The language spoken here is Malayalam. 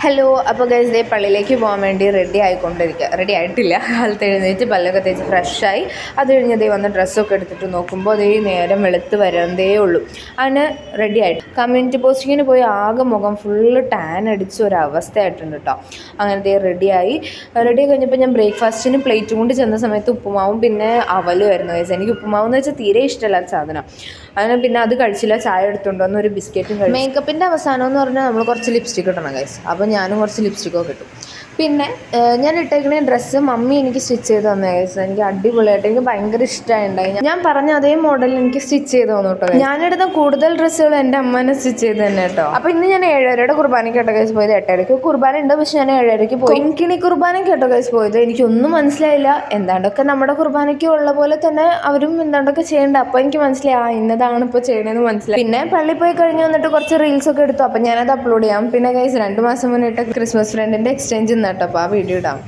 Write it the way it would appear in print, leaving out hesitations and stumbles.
ഹലോ. അപ്പോൾ ഗൈസ് ദേ പള്ളിയിലേക്ക് പോകാൻ വേണ്ടി റെഡി ആയിട്ടില്ല. കാലത്ത് എഴുന്നേറ്റ് പല്ലൊക്കെ തേച്ച് ഫ്രഷായി. അത് കഴിഞ്ഞ് ദേ വന്ന് ഡ്രസ്സൊക്കെ എടുത്തിട്ട് നോക്കുമ്പോൾ അതേ നേരം വെളുത്ത് വരുന്നതേ ഉള്ളൂ. അങ്ങനെ റെഡി ആയിട്ട് കമ്മ്യൂണിറ്റി പോസ്റ്റിങ്ങിന് പോയി ആകെ മുഖം ഫുള്ള് ടാൻ അടിച്ച ഒരവസ്ഥയായിട്ടുണ്ട് കേട്ടോ. അങ്ങനെ ദേ റെഡിയായി കഴിഞ്ഞപ്പോൾ ഞാൻ ബ്രേക്ക്ഫാസ്റ്റിന് പ്ലേറ്റും കൊണ്ട് ചെന്ന സമയത്ത് ഉപ്പുമാവും പിന്നെ അവലുമായിരുന്നു ഗൈസ്. എനിക്ക് ഉപ്പുമാവ് എന്ന് വെച്ചാൽ തീരെ ഇഷ്ടമല്ലാത്ത സാധനം. അങ്ങനെ പിന്നെ അത് കഴിച്ചില്ല. ചായ എടുത്തുകൊണ്ട് വന്ന് ഒരു ബിസ്ക്കറ്റും കഴിച്ചു. മേക്കപ്പിൻ്റെ അവസാനം എന്ന് പറഞ്ഞാൽ നമ്മൾ കുറച്ച് ലിപ്സ്റ്റിക് ഇടണം ഗൈസ്. അപ്പോൾ ഞാനും കുറച്ച് ലിപ്സ്റ്റിക്കൊക്കെ ഇട്ടു. പിന്നെ ഞാൻ ഇട്ടേക്കുന്ന ഡ്രസ്സ് മമ്മി എനിക്ക് സ്റ്റിച്ച് ചെയ്ത് തന്ന ഗൈസ്. എനിക്ക് അടിപൊളിയായിട്ട് എനിക്ക് ഭയങ്കര ഇഷ്ടമായിട്ടുണ്ടായി. ഞാൻ പറഞ്ഞ അതേ മോഡലിൽ എനിക്ക് സ്റ്റിച്ച് ചെയ്ത് തന്നു കേട്ടോ. ഞാനിടുന്ന കൂടുതൽ ഡ്രസ്സുകൾ എൻ്റെ അമ്മേനെ സ്റ്റിച്ച് ചെയ്ത് തന്നെ കേട്ടോ. അപ്പോൾ ഇന്ന് ഞാൻ 7:30 കുർബാനയ്ക്ക് കേട്ടോ ഗൈസ് പോയത്. 8:30 കുർബാന ഉണ്ട്, പക്ഷെ ഞാൻ 7:30 പോയി. കൊങ്കിണി കുർബാനയ്ക്ക് കേട്ടോ ഗൈസ് പോയത്. എനിക്കൊന്നും മനസ്സിലായില്ല. എന്താണ്ടൊക്കെ നമ്മുടെ കുർബാനയ്ക്ക് ഉള്ള പോലെ തന്നെ അവരും എന്താണ്ടൊക്കെ ചെയ്യേണ്ട. അപ്പോൾ എനിക്ക് മനസ്സിലായി ഇന്നതാണ് ഇപ്പോൾ ചെയ്യണമെന്ന് മനസ്സിലായി. പിന്നെ പള്ളി പോയി കഴിഞ്ഞ് വന്നിട്ട് കുറച്ച് റീൽസൊക്കെ എടുത്തു. അപ്പോൾ ഞാനത് അപ്ലോഡ് ചെയ്യാം. പിന്നെ ഗൈസ് 2 മാസം മുന്നേ ഇട്ട ക്രിസ്മസ് ഫ്രണ്ടിൻ്റെ എക്സ്ചേഞ്ച് കേട്ടോ. അപ്പോൾ ആ വീഡിയോ ഇടാം.